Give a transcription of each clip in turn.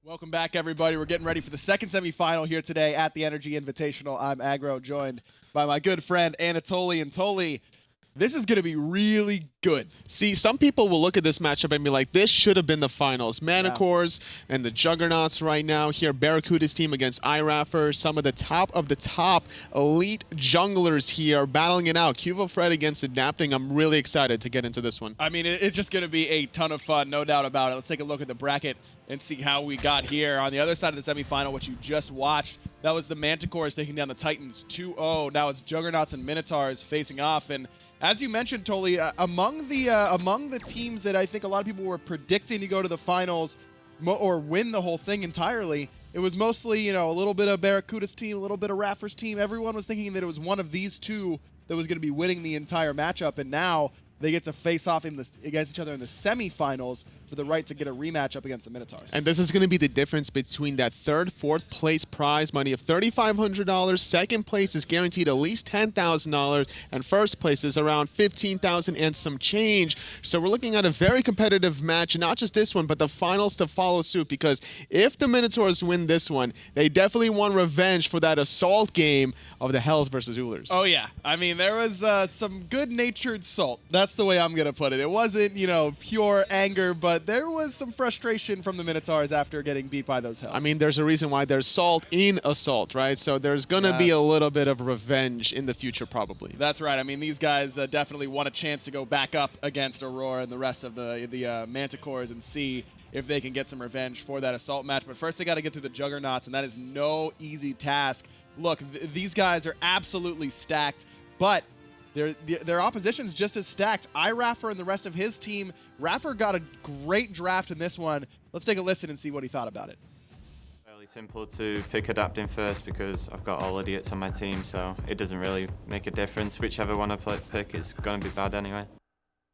Welcome back, everybody. We're getting ready for the second semifinal here today at the NRG Invitational. I'm Aggro, joined by my good friend Anatoly. And Toly, this is going to be really good. See, some people will look at this matchup and be like, this should have been the finals. Minotaurs and the Juggernauts right now here. BaRRaCCuDDa's team against iRaffer. Some of the top elite junglers here battling it out. QvoFred against Adapting. I'm really excited to get into this one. I mean, it's just going to be a ton of fun, no doubt about it. Let's take a look at the bracket and see how we got here. On the other side of the semifinal, what you just watched, that was the Minotaurs taking down the Titans 2-0. Now it's Juggernauts and Minotaurs facing off. And as you mentioned, Toly, among the teams that I think a lot of people were predicting to go to the finals or win the whole thing entirely, it was mostly, you know, a little bit of BaRRaCCuDDa's team, a little bit of iRaffer's team. Everyone was thinking that it was one of these two that was going to be winning the entire matchup, and now they get to face off against each other in the semifinals for the right to get a rematch up against the Minotaurs. And this is going to be the difference between that third, fourth place prize money of $3,500. Second place is guaranteed at least $10,000, and first place is around $15,000 and some change. So we're looking at a very competitive match, not just this one, but the finals to follow suit. Because if the Minotaurs win this one, they definitely want revenge for that assault game of the Hells versus Oolers. Oh yeah, I mean there was some good-natured salt. That's the way I'm gonna put it. It wasn't, you know, pure anger, but there was some frustration from the Minotaurs after getting beat by those Hells. I mean, there's a reason why there's salt in assault, right? So there's gonna be a little bit of revenge in the future, probably. That's right. I mean, these guys definitely want a chance to go back up against Aurora and the rest of the Mantacores and see if they can get some revenge for that assault match. But first, they got to get through the Juggernauts, and that is no easy task. Look, these guys are absolutely stacked, but their opposition's just as stacked. iRaffer and the rest of his team. Raffer got a great draft in this one. Let's take a listen and see what he thought about it. Fairly simple to pick Adapting first because I've got all idiots on my team, so it doesn't really make a difference. Whichever one I pick is going to be bad anyway.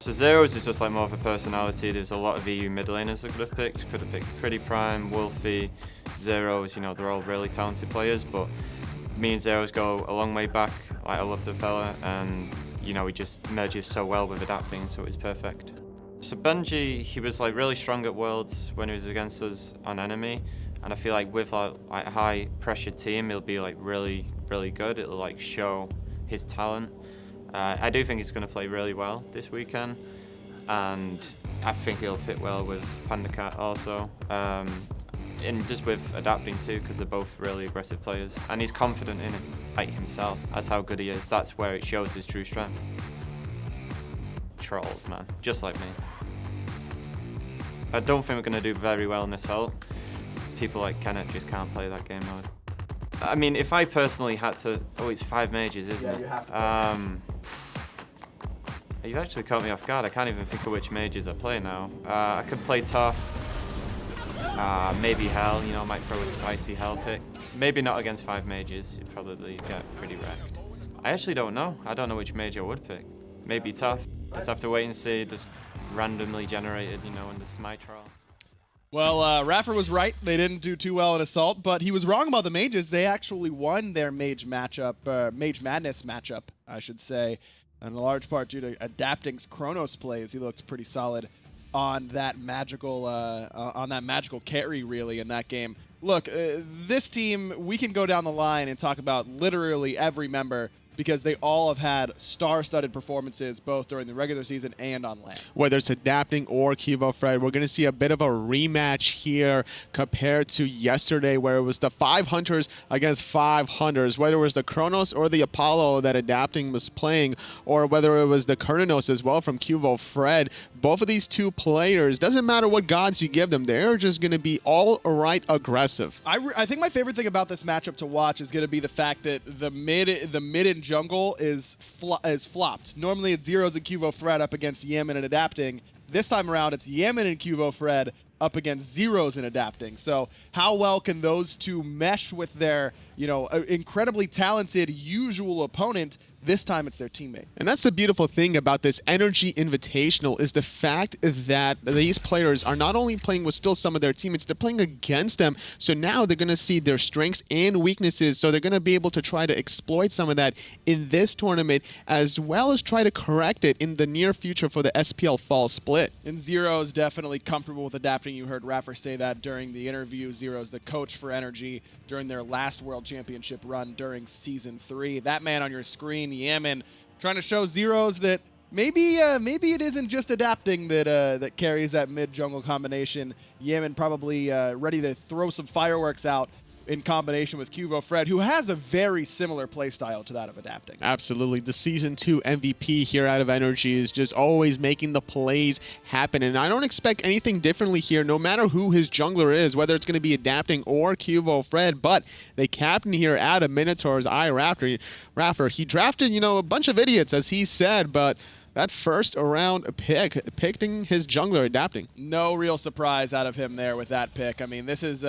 So Zyrhoes is just like more of a personality. There's a lot of EU mid laners I could have picked. Could have picked Pretty Prime, Wolfie, Zyrhoes, you know, they're all really talented players, but me and Zyrhoes go a long way back. Like, I love the fella, and you know, he just merges so well with Adapting, so it's perfect. So Benji, he was like really strong at Worlds when he was against us on enemy, and I feel like with like a high pressure team, he'll be like really good. It'll like show his talent. I do think he's going to play really well this weekend, and I think he'll fit well with Pandacat also. And just with Adapting too, because they're both really aggressive players, and he's confident in it, like himself. That's how good he is. That's where it shows his true strength. Trolls, man, just like me. I don't think we're going to do very well in Assault. People like Kenneth just can't play that game mode. I mean, if I personally had to, it's 5 mages, isn't it? Yeah, you have to. You've actually caught me off guard. I can't even think of which mages I play now. I could play tough. Maybe Hell, you know, I might throw a spicy Hell pick. Maybe not against 5 mages, you'd probably get pretty wrecked. I actually don't know. I don't know which mage I would pick. Maybe tough. Just have to wait and see, just randomly generated, you know, in the SMITE trial. Well, Raffer was right. They didn't do too well in Assault, but he was wrong about the mages. They actually won their Mage matchup, Mage Madness matchup, I should say, in a large part due to Adapting's Chronos plays. He looked pretty solid on that magical carry, really, in that game. Look, this team, we can go down the line and talk about literally every member, because they all have had star-studded performances both during the regular season and on LAN. Whether it's Adapting or QvoFred, we're going to see a bit of a rematch here compared to yesterday, where it was the 5 Hunters against 5 Hunters, whether it was the Chronos or the Apollo that Adapting was playing, or whether it was the Kernanos as well from QvoFred. Both of these two players, doesn't matter what gods you give them, they're just going to be all right aggressive. I think my favorite thing about this matchup to watch is going to be the fact that the mid and jungle is flopped. Normally it's Zyrhoes and QvoFred up against Yammyn and Adapting. This time around it's Yammyn and QvoFred up against Zyrhoes and Adapting. So how well can those two mesh with their, you know, incredibly talented usual opponent? This time it's their teammate. And that's the beautiful thing about this Energy Invitational is the fact that these players are not only playing with still some of their teammates, they're playing against them. So now they're going to see their strengths and weaknesses. So they're going to be able to try to exploit some of that in this tournament, as well as try to correct it in the near future for the SPL Fall Split. And Zyrhoes definitely comfortable with adapting. You heard iRaffer say that during the interview. Zyrhoes, the coach for Energy during their last World Championship run during Season 3. That man on your screen, Yammyn, trying to show Zyrhoes that maybe it isn't just adapting that carries that mid-jungle combination. Yammyn probably ready to throw some fireworks out in combination with QvoFred, who has a very similar playstyle to that of adapting. Absolutely. The Season 2 MVP here out of Energy is just always making the plays happen. And I don't expect anything differently here, no matter who his jungler is, whether it's going to be adapting or QvoFred. But the captain here out of Minotaurs, iRaffer, he drafted, a bunch of idiots, as he said, but that first round picking his jungler adapting. No real surprise out of him there with that pick. I mean, this is...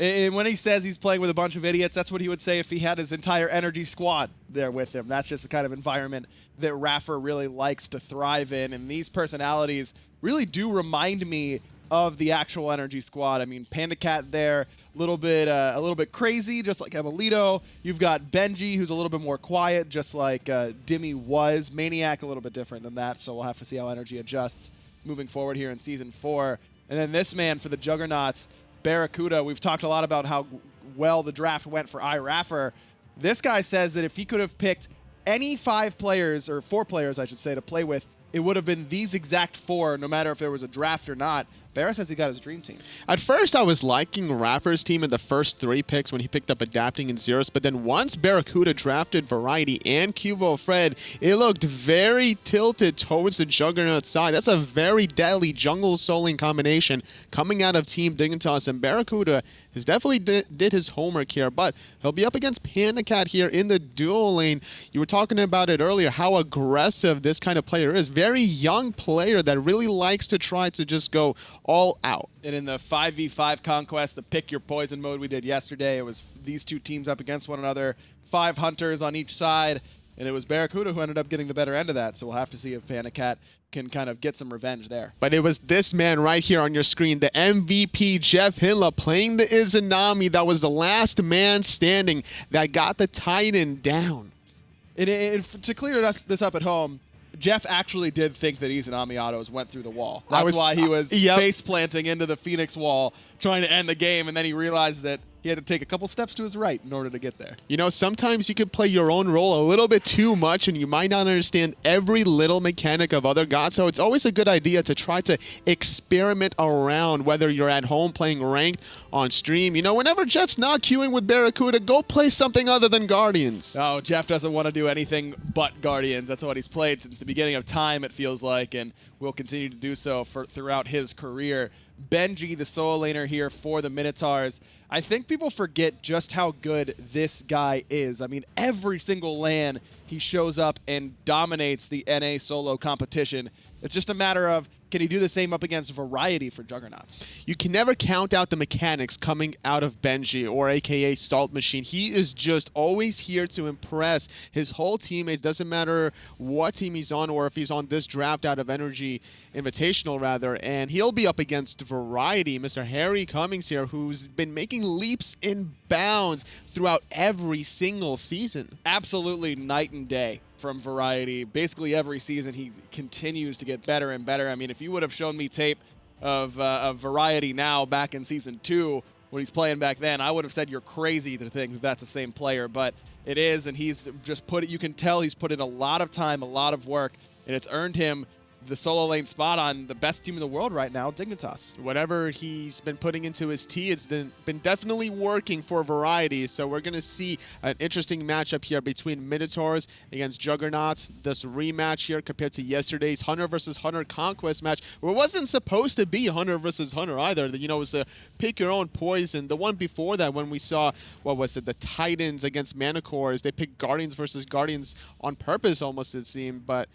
And when he says he's playing with a bunch of idiots, that's what he would say if he had his entire Energy squad there with him. That's just the kind of environment that iRaffer really likes to thrive in. And these personalities really do remind me of the actual Energy squad. I mean, Pandacat there, a little bit crazy, just like Amelito. You've got Benji, who's a little bit more quiet, just like Dimmy was. Maniac, a little bit different than that, so we'll have to see how Energy adjusts moving forward here in Season 4. And then this man for the Juggernauts, BaRRaCCuDDa. We've talked a lot about how well the draft went for iRaffer. This guy says that if he could have picked any 5 players, or 4 players, I should say, to play with, it would have been these exact 4, no matter if there was a draft or not. BaRRa says he got his dream team. At first, I was liking iRaffer's team in the first 3 picks when he picked up adapting in Zyrhoes, but then once BaRRaCCuDDa drafted Variety and QvoFred, it looked very tilted towards the Juggernaut side. That's a very deadly jungle soling combination coming out of Team Dignitas, and BaRRaCCuDDa has definitely did his homework here, but he'll be up against Pandacat here in the dual lane. You were talking about it earlier, how aggressive this kind of player is. Very young player that really likes to try to just go all out. And in the 5v5 conquest, the pick your poison mode we did yesterday, it was these 2 teams up against one another, 5 hunters on each side, and it was BaRRaCCuDDa who ended up getting the better end of that. So we'll have to see if Pandacat can kind of get some revenge there. But it was this man right here on your screen, the MVP JeffHindla, playing the Izanami. That was the last man standing that got the Titan down. And to clear this up at home, Jeff actually did think that Izanami autos went through the wall. That's why he was face planting into the Phoenix wall, trying to end the game, and then he realized that he had to take a couple steps to his right in order to get there. Sometimes you could play your own role a little bit too much, and you might not understand every little mechanic of other gods. So it's always a good idea to try to experiment around, whether you're at home playing ranked on stream. Whenever Jeff's not queuing with BaRRaCCuDDa, go play something other than Guardians. Oh, Jeff doesn't want to do anything but Guardians. That's what he's played since the beginning of time, it feels like, and will continue to do so throughout his career. Benji, the solo laner here for the Minotaurs. I think people forget just how good this guy is. I mean, every single LAN he shows up and dominates the NA solo competition. It's just a matter of, can he do the same up against Variety for Juggernauts? You can never count out the mechanics coming out of Benji, or AKA Salt Machine. He is just always here to impress his whole teammates. Doesn't matter what team he's on, or if he's on this draft out of Energy Invitational, rather. And he'll be up against Variety, Mr. Harry Cummings here, who's been making leaps and bounds throughout every single season. Absolutely night and day from Variety. Basically every season he continues to get better and better. I mean, if you would have shown me tape of Variety now back in Season 2 when he's playing back then, I would have said you're crazy to think that that's the same player, but it is, and he's just you can tell he's put in a lot of time, a lot of work, and it's earned him the solo lane spot on the best team in the world right now, Dignitas. Whatever he's been putting into his tea, it's been definitely working for Variety. So we're going to see an interesting matchup here between Minotaurs against Juggernauts. This rematch here compared to yesterday's Hunter versus Hunter Conquest match, where it wasn't supposed to be Hunter versus Hunter either. It was a pick your own poison. The one before that, when we saw, the Titans against Minotaurs, they picked Guardians versus Guardians on purpose almost, it seemed, but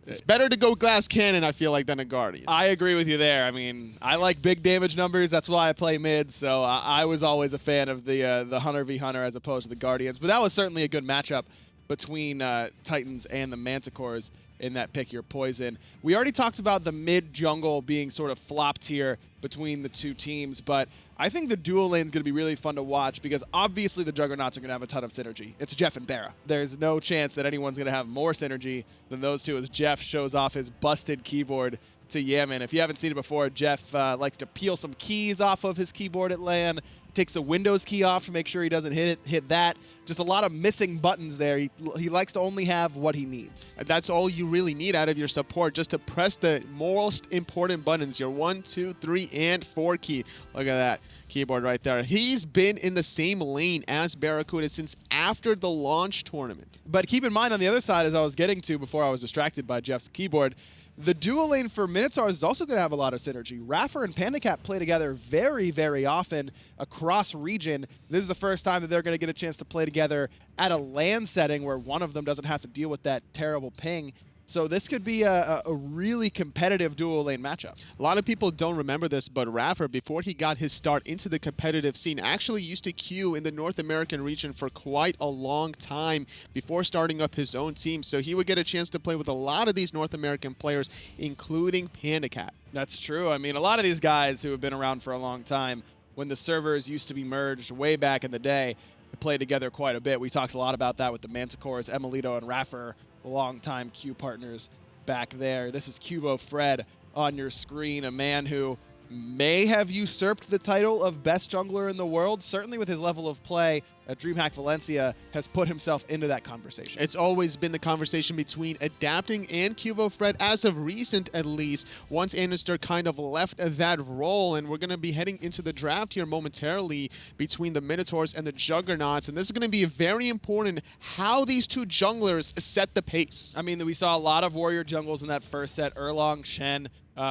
it's better to go glass cannon, I feel like, than a Guardian. I agree with you there. I mean, I like big damage numbers. That's why I play mid, so I was always a fan of the Hunter v Hunter as opposed to the Guardians. But that was certainly a good matchup. between Titans and the Manticores in that pick your poison. We already talked about the mid jungle being sort of flopped here between the two teams, but I think the dual lane is going to be really fun to watch because obviously the Juggernauts are going to have a ton of synergy. It's Jeff and BaRRa. There's no chance that anyone's going to have more synergy than those two as Jeff shows off his busted keyboard to Yammyn. If you haven't seen it before, Jeff likes to peel some keys off of his keyboard at LAN, takes the Windows key off to make sure he doesn't hit that. Just a lot of missing buttons there. He likes to only have what he needs. That's all you really need out of your support, just to press the most important buttons, your 1, 2, 3, and 4 key. Look at that keyboard right there. He's been in the same lane as BaRRaCCuDDa since after the launch tournament. But keep in mind on the other side, as I was getting to before I was distracted by Jeff's keyboard, the dual lane for Minotaurs is also going to have a lot of synergy. iRaffer and Pandacat play together very, very often across region. This is the first time that they're going to get a chance to play together at a LAN setting where one of them doesn't have to deal with that terrible ping. So this could be a really competitive dual lane matchup. A lot of people don't remember this, but iRaffer, before he got his start into the competitive scene, actually used to queue in the North American region for quite a long time before starting up his own team. So he would get a chance to play with a lot of these North American players, including Pandacat. That's true. I mean, a lot of these guys who have been around for a long time, when the servers used to be merged way back in the day, played together quite a bit. We talked a lot about that with the Manticores, Emilito and iRaffer, long-time Q partners back there. This is QvoFred on your screen, a man who may have usurped the title of best jungler in the world. Certainly with his level of play at DreamHack Valencia has put himself into that conversation. It's always been the conversation between Adapting and QvoFred, as of recent at least, once Anister kind of left that role, and we're going to be heading into the draft here momentarily between the Minotaurs and the Juggernauts, and this is going to be very important how these two junglers set the pace. I mean, we saw a lot of warrior jungles in that first set. Erlong, Shen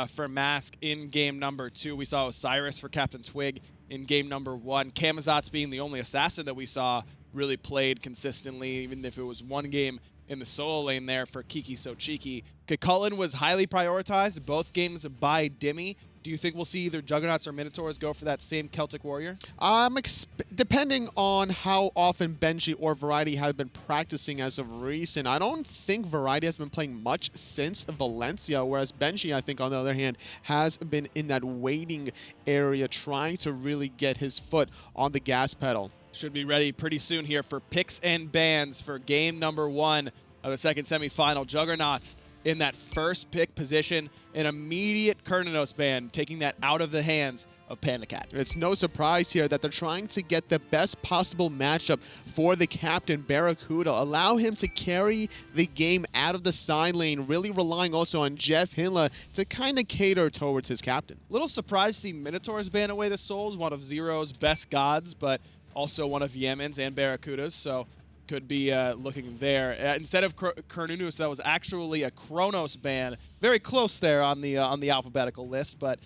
for Mask in game number 2. We saw Osiris for Captain Twig in game number 1. Camazotz being the only assassin that we saw really played consistently, even if it was one game in the solo lane there for Kiki So Cheeky. QvoFred was highly prioritized, both games by Dimmy. Do you think we'll see either Juggernauts or Minotaurs go for that same Celtic Warrior? Depending on how often Benji or Variety have been practicing as of recent, I don't think Variety has been playing much since Valencia, whereas Benji, I think, on the other hand, has been in that waiting area trying to really get his foot on the gas pedal. Should be ready pretty soon here for picks and bans for game number 1 of the second semifinal. Juggernauts in that first pick position, an immediate Kernanos ban, taking that out of the hands of Pandacat. It's no surprise here that they're trying to get the best possible matchup for the captain, BaRRaCCuDDa. Allow him to carry the game out of the side lane, really relying also on JeffHindla to kind of cater towards his captain. Little surprised to see Minotaurs ban away the souls, one of Zyrhoes' best gods, but also one of Yammyn's and BaRRaCCuDDa's, so could be looking there. Instead of Kernanos, that was actually a Kronos ban. Very close there on the alphabetical list, but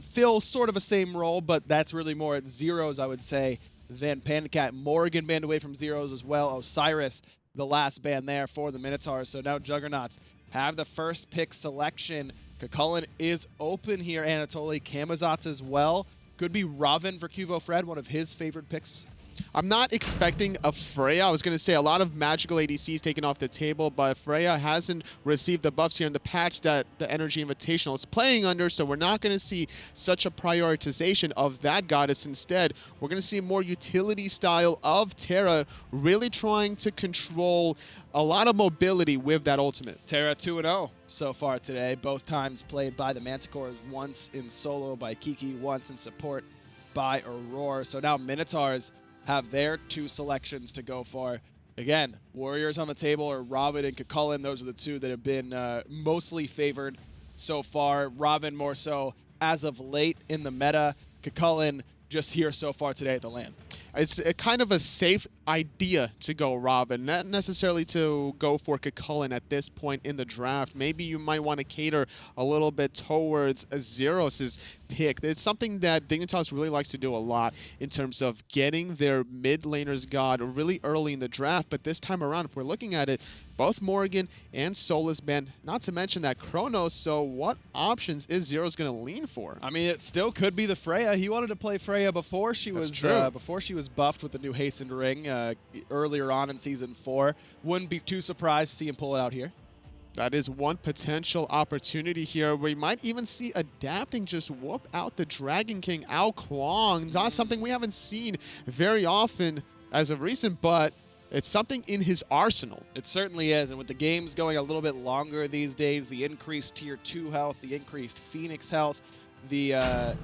fill sort of a same role, but that's really more at Zyrhoes, I would say, than Pandacat. Morrigan banned away from Zyrhoes as well. Osiris, the last ban there for the Minotaurs. So now Juggernauts have the first pick selection. QvoFred is open here, Anatoly. Camazotz as well. Could be Ravin for QvoFred, one of his favorite picks. I'm not expecting a Freya. I was going to say a lot of magical ADCs taken off the table, but Freya hasn't received the buffs here in the patch that the NRG Invitational is playing under, so we're not going to see such a prioritization of that goddess. Instead, we're going to see more utility style of Terra, really trying to control a lot of mobility with that ultimate. Terra 2-0 so far today, both times played by the Manticores, once in solo by Kiki, once in support by Aurora. So now Minotaurs have their 2 selections to go for. Again, Warriors on the table are Ravin and QvoFred. Those are the 2 that have been mostly favored so far. Ravin more so as of late in the meta. QvoFred just here so far today at the LAN. It's a kind of a safe idea to go Ravin, not necessarily to go for QvoFred at this point in the draft. Maybe you might want to cater a little bit towards Zyrhoes' pick. It's something that Dignitas really likes to do a lot in terms of getting their mid laners god really early in the draft, but this time around, if we're looking at it, both Morrigan and Solus banned, not to mention that Kronos, so what options is Zyrhoes going to lean for? I mean, it still could be the Freya. He wanted to play Freya before she was buffed with the new hastened ring. earlier on in Season 4. Wouldn't be too surprised to see him pull it out here. That is one potential opportunity here. We might even see Adapting just whoop out the Dragon King Ao Kwong. Not something we haven't seen very often as of recent, but it's something in his arsenal. It certainly is, and with the games going a little bit longer these days, the increased Tier 2 health, the increased Phoenix health, the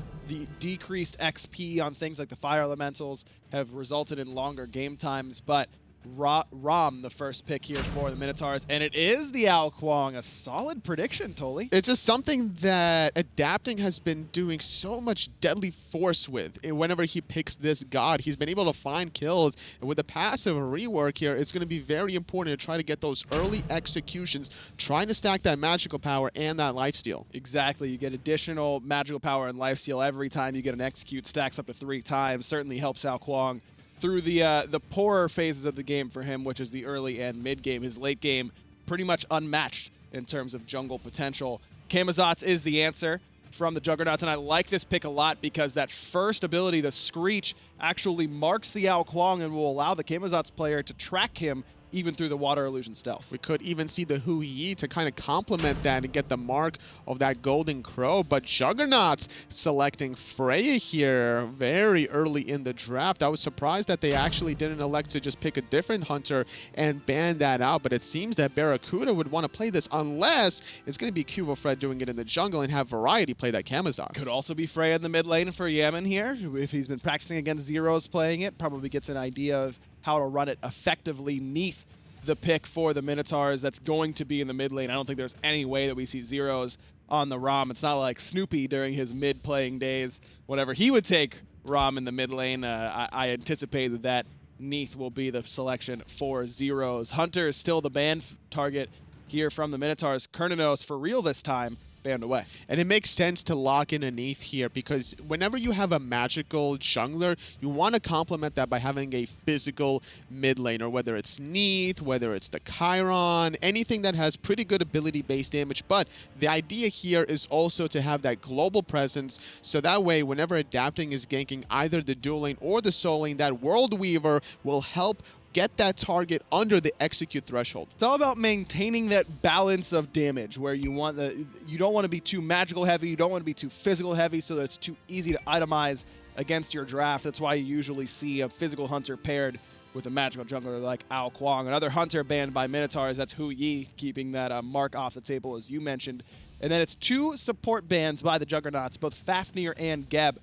decreased XP on things like the Fire Elementals have resulted in longer game times, but Rom, the first pick here for the Minotaurs, and it is the Ao Kwong. A solid prediction, Toli. It's just something that Adapting has been doing so much deadly force with. Whenever he picks this god, he's been able to find kills, and with the passive rework here, it's going to be very important to try to get those early executions, trying to stack that magical power and that lifesteal. Exactly. You get additional magical power and lifesteal every time you get an execute. Stacks up to 3 times. Certainly helps Ao Kwong through the poorer phases of the game for him, which is the early and mid game. His late game pretty much unmatched in terms of jungle potential. Camazotz is the answer from the Juggernauts, and I like this pick a lot because that first ability, the Screech, actually marks the Ao Kwong and will allow the Camazotz player to track him even through the Water Illusion stealth. We could even see the Hui to kind of complement that and get the mark of that Golden Crow, but Juggernauts selecting Freya here very early in the draft. I was surprised that they actually didn't elect to just pick a different hunter and ban that out, but it seems that BaRRaCCuDDa would want to play this unless it's going to be QvoFred doing it in the jungle and have Variety play that Camazotz. Could also be Freya in the mid lane for Yammyn here. If he's been practicing against Zyrhoes playing it, probably gets an idea of how to run it effectively neath the pick for the Minotaurs. That's going to be in the mid lane. I don't think there's any way that we see Zyrhoes on the Rom. It's not like Snoopy during his mid-playing days. Whenever he would take Rom in the mid lane, I anticipate that neath will be the selection for Zyrhoes. Hunter is still the ban target here from the Minotaurs. Kernanos for real this time. Banned away. And it makes sense to lock in a Neath here because whenever you have a magical jungler, you want to complement that by having a physical mid laner, whether it's Neath, whether it's the Chiron, anything that has pretty good ability-based damage. But the idea here is also to have that global presence, so that way whenever Adapting is ganking either the dual lane or the soul lane, that World Weaver will help get that target under the execute threshold. It's all about maintaining that balance of damage where you don't want to be too magical heavy, you don't want to be too physical heavy so that it's too easy to itemize against your draft. That's why you usually see a physical hunter paired with a magical jungler like Ao Kwong. Another hunter banned by Minotaurs, that's Hui, keeping that mark off the table as you mentioned. And then it's 2 support bans by the Juggernauts, both Fafnir and Geb,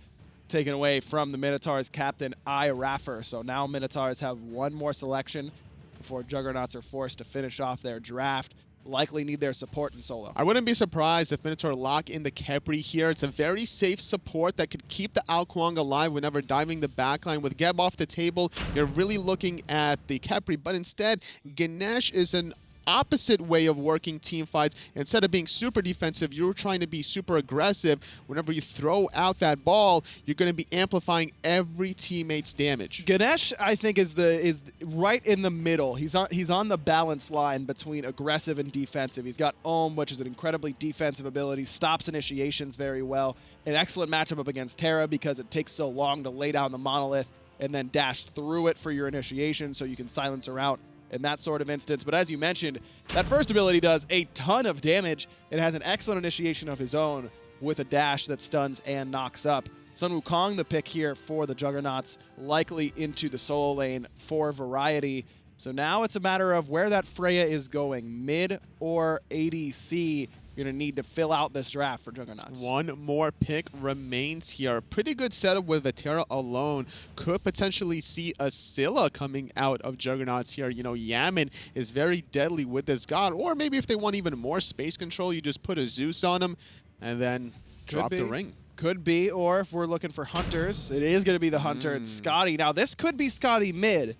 taken away from the Minotaurs captain iRaffer. So now Minotaurs have 1 more selection before Juggernauts are forced to finish off their draft. Likely need their support in solo. I wouldn't be surprised if Minotaur lock in the Khepri here. It's a very safe support that could keep the Ao Kwong alive whenever diving the backline. With Geb off the table, you're really looking at the Khepri, but instead, Ganesh is an opposite way of working team fights. Instead of being super defensive, you're trying to be super aggressive. Whenever you throw out that ball, you're going to be amplifying every teammate's damage. Ganesh, I think, is right in the middle. He's on the balance line between aggressive and defensive. He's got Ohm, which is an incredibly defensive ability, stops initiations very well. An excellent matchup up against Terra because it takes so long to lay down the monolith and then dash through it for your initiation so you can silence her out in that sort of instance. But as you mentioned, that first ability does a ton of damage. It has an excellent initiation of his own with a dash that stuns and knocks up. Sun Wukong, the pick here for the Juggernauts, likely into the solo lane for Variety. So now it's a matter of where that Freya is going, mid or ADC. You're going to need to fill out this draft for Juggernauts. 1 more pick remains here. Pretty good setup with a Terra alone. Could potentially see a Scylla coming out of Juggernauts here. You know, Yammyn is very deadly with this god. Or maybe if they want even more space control, you just put a Zeus on him and then drop the ring. Could be, or if we're looking for hunters, it is going to be the hunter. It's Skadi. Now, this could be Skadi mid.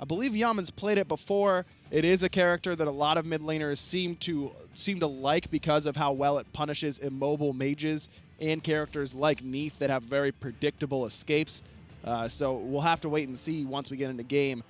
I believe Yammyn's played it before. It is a character that a lot of mid laners seem to like because of how well it punishes immobile mages and characters like Neath that have very predictable escapes. So we'll have to wait and see once we get into game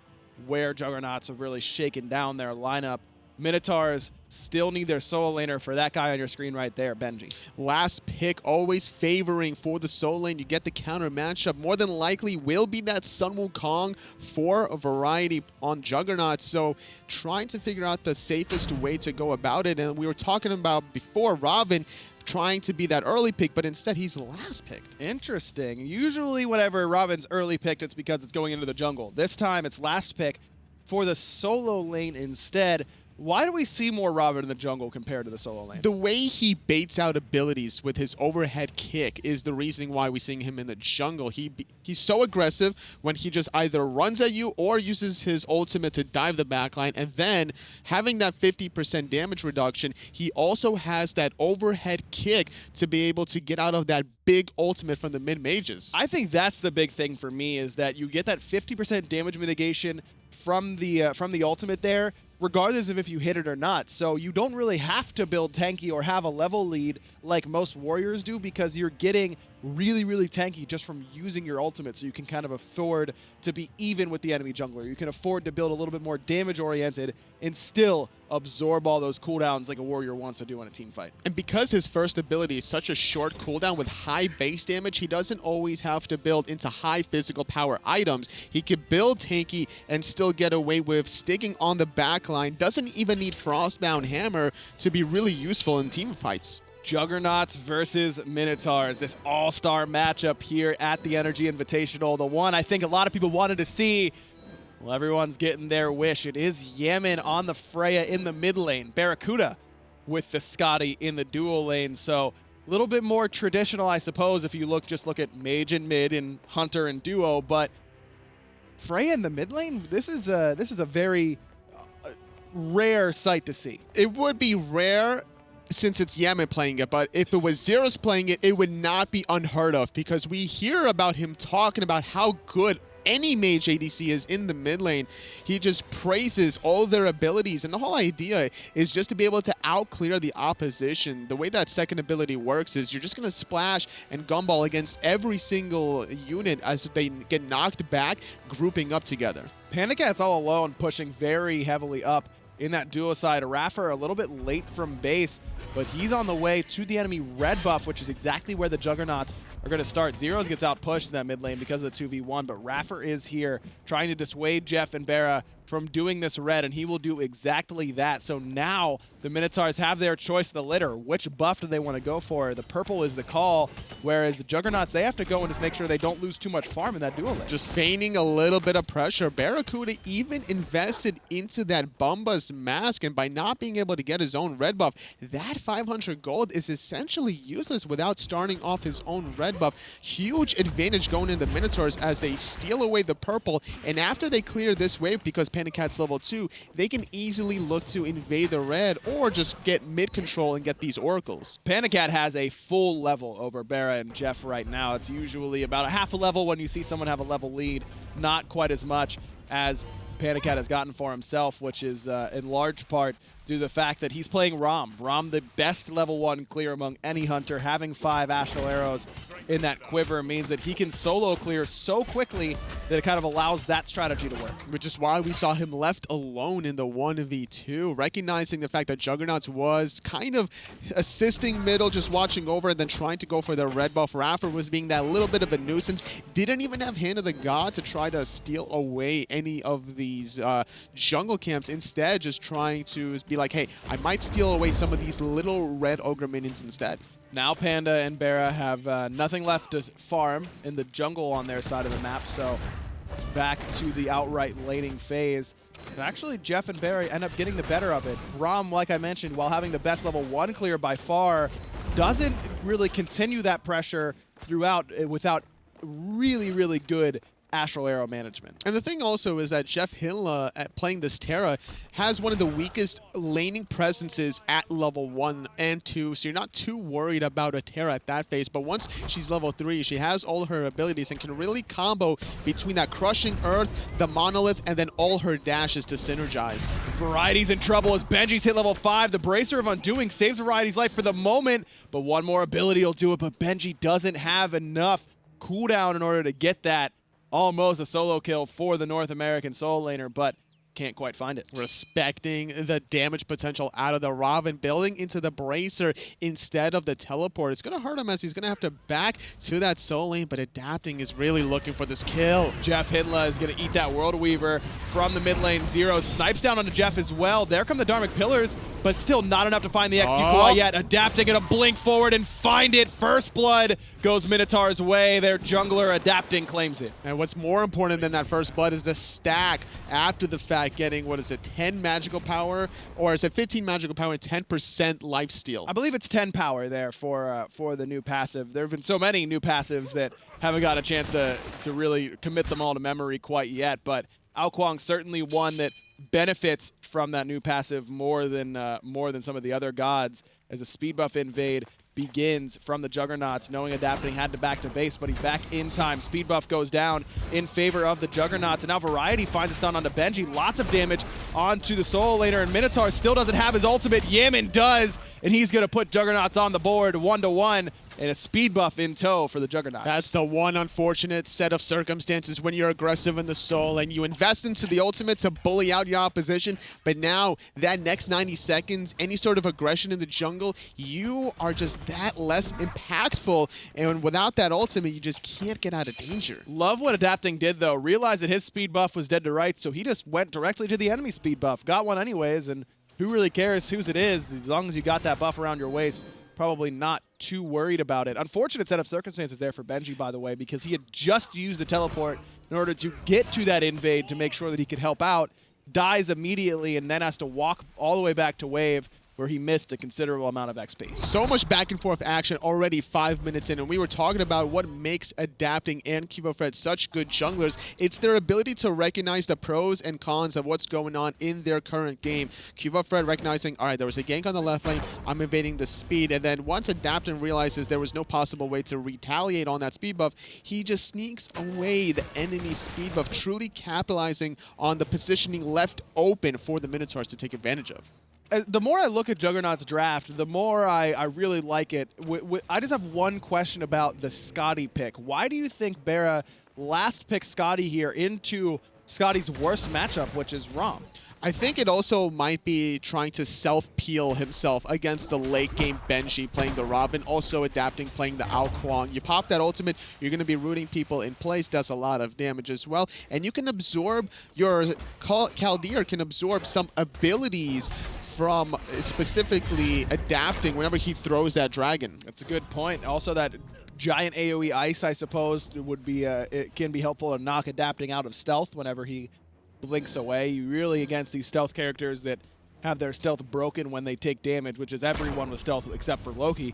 where Juggernauts have really shaken down their lineup. Minotaurs still need their solo laner for that guy on your screen right there, Benji. Last pick always favoring for the solo lane. You get the counter matchup. More than likely will be that Sun Wukong for a variety on Juggernauts. So trying to figure out the safest way to go about it. And we were talking about before Robin trying to be that early pick, but instead he's last picked. Interesting. Usually whenever Robin's early picked, it's because it's going into the jungle. This time it's last pick for the solo lane instead. Why do we see more Robin in the jungle compared to the solo lane? The way he baits out abilities with his overhead kick is the reason why we're seeing him in the jungle. He's so aggressive when he just either runs at you or uses his ultimate to dive the backline, and then having that 50% damage reduction, he also has that overhead kick to be able to get out of that big ultimate from the mid-mages. I think that's the big thing for me, is that you get that 50% damage mitigation from the ultimate there, regardless of if you hit it or not. So you don't really have to build tanky or have a level lead like most warriors do, because you're getting really, really tanky just from using your ultimate. So you can kind of afford to be even with the enemy jungler. You can afford to build a little bit more damage oriented and still absorb all those cooldowns like a warrior wants to do in a team fight. And because his first ability is such a short cooldown with high base damage, he doesn't always have to build into high physical power items. He could build tanky and still get away with sticking on the backline. Doesn't even need Frostbound Hammer to be really useful in team fights. Juggernauts versus Minotaurs, this all-star matchup here at the NRG Invitational. The one I think a lot of people wanted to see. Well, everyone's getting their wish. It is Yammyn on the Freya in the mid lane. BaRRaCCuDDa with the Skadi in the dual lane. So a little bit more traditional, I suppose, if you just look at mage and mid and hunter and duo. But Freya in the mid lane, this is a very rare sight to see. It would be rare since it's Yammyn playing it, but if it was Zyrhoes playing it, it would not be unheard of, because we hear about him talking about how good any mage ADC is in the mid lane. He just praises all their abilities, and the whole idea is just to be able to out-clear the opposition. The way that second ability works is you're just going to splash and gumball against every single unit as they get knocked back, grouping up together. Pandacat's all alone, pushing very heavily up in that duo side. iRaffer a little bit late from base, but he's on the way to the enemy red buff, which is exactly where the Juggernauts are going to start. Zyrhoes gets out pushed in that mid lane because of the 2v1, but Raffer is here trying to dissuade Jeff and BaRRa from doing this red, and he will do exactly that. So now the Minotaurs have their choice of the litter. Which buff do they want to go for? The purple is the call, whereas the Juggernauts, they have to go and just make sure they don't lose too much farm in that dual lane. Just feigning a little bit of pressure. BaRRaCCuDDa even invested into that Bumba's mask, and by not being able to get his own red buff, that 500 gold is essentially useless without starting off his own red buff. Huge advantage going into the Minotaurs as they steal away the purple, and after they clear this wave, because Pandacat's level 2, they can easily look to invade the red or just get mid control and get these oracles. Pandacat has a full level over BaRRa and Jeff right now. It's usually about a half a level when you see someone have a level lead, not quite as much as Pandacat has gotten for himself, which is in large part due to the fact that he's playing Rom. Rom, the best level 1 clear among any hunter, having 5 astral arrows in that quiver means that he can solo clear so quickly that it kind of allows that strategy to work. Which is why we saw him left alone in the 1v2, recognizing the fact that Juggernauts was kind of assisting middle, just watching over and then trying to go for the red buff. Raffer was being that little bit of a nuisance, didn't even have Hand of the God to try to steal away any of these jungle camps, instead just trying to be like, hey, I might steal away some of these little red ogre minions instead. Now Panda and BaRRa have nothing left to farm in the jungle on their side of the map, so it's back to the outright laning phase. And actually, Jeff and BaRRa end up getting the better of it. Rom, like I mentioned, while having the best level 1 clear by far, doesn't really continue that pressure throughout without really, really good astral arrow management. And the thing also is that JeffHindla, at playing this Terra, has one of the weakest laning presences at level 1 and 2, so you're not too worried about a Terra at that phase. But once she's level 3, she has all her abilities and can really combo between that Crushing Earth, the Monolith, and then all her dashes to synergize. Variety's in trouble as Benji's hit level 5. The Bracer of Undoing saves Variety's life for the moment, but one more ability will do it, but Benji doesn't have enough cooldown in order to get that. Almost a solo kill for the North American solo laner, but can't quite find it. Respecting the damage potential out of the Robin, building into the Bracer instead of the teleport. It's going to hurt him as he's going to have to back to that soul lane, but adapting is really looking for this kill. JeffHindla is going to eat that World Weaver from the mid lane. Zyrhoes snipes down onto Jeff as well. There come the Dharmic Pillars, but still not enough to find the XQ claw yet. Adapting, going to blink forward and find it. First blood goes Minotaurs' way. Their jungler Adapting claims it. And what's more important than that first blood is the stack after the fact, getting, what is it, 10 magical power? Or is it 15 magical power and 10% lifesteal? I believe it's 10 power there for the new passive. There have been so many new passives that haven't got a chance to really commit them all to memory quite yet, but Wukong certainly one that benefits from that new passive more than some of the other gods, as a speed buff invade begins from the Juggernauts, knowing Adapting had to back to base, but he's back in time. Speed buff goes down in favor of the Juggernauts, and now Variety finds a stun onto Benji. Lots of damage onto the solo laner, and Minotaur still doesn't have his ultimate. Yammyn does, and he's going to put Juggernauts on the board 1-1. And a speed buff in tow for the Juggernauts. That's the one unfortunate set of circumstances when you're aggressive in the soul and you invest into the ultimate to bully out your opposition, but now that next 90 seconds, any sort of aggression in the jungle, you are just that less impactful, and without that ultimate, you just can't get out of danger. Love what Adapting did, though. Realized that his speed buff was dead to rights, so he just went directly to the enemy speed buff. Got one anyways, and who really cares whose it is, as long as you got that buff around your waist. Probably not too worried about it. Unfortunate set of circumstances there for Benji, by the way, because he had just used the teleport in order to get to that invade to make sure that he could help out. Dies immediately and then has to walk all the way back to wave, where he missed a considerable amount of XP. So much back and forth action already 5 minutes in, and we were talking about what makes Adapting and QvoFred such good junglers. It's their ability to recognize the pros and cons of what's going on in their current game. QvoFred recognizing, all right, there was a gank on the left lane, I'm invading the speed, and then once Adapting realizes there was no possible way to retaliate on that speed buff, he just sneaks away the enemy speed buff, truly capitalizing on the positioning left open for the Minotaurs to take advantage of. The more I look at Juggernauts draft, the more I really like it. I just have one question about the Skadi pick. Why do you think BaRRa last picked Skadi here into Skadi's worst matchup, which is ROM? I think it also might be trying to self-peel himself against the late game Benji playing the Robin, also Adapting playing the Wukong. You pop that ultimate, you're going to be rooting people in place, does a lot of damage as well, and you can absorb, your Chaldeer can absorb some abilities from specifically Adapting whenever he throws that dragon. That's a good point. Also, that giant AoE ice, I suppose, would be it can be helpful to knock Adapting out of stealth whenever he blinks away. You really, against these stealth characters that have their stealth broken when they take damage, which is everyone with stealth except for Loki,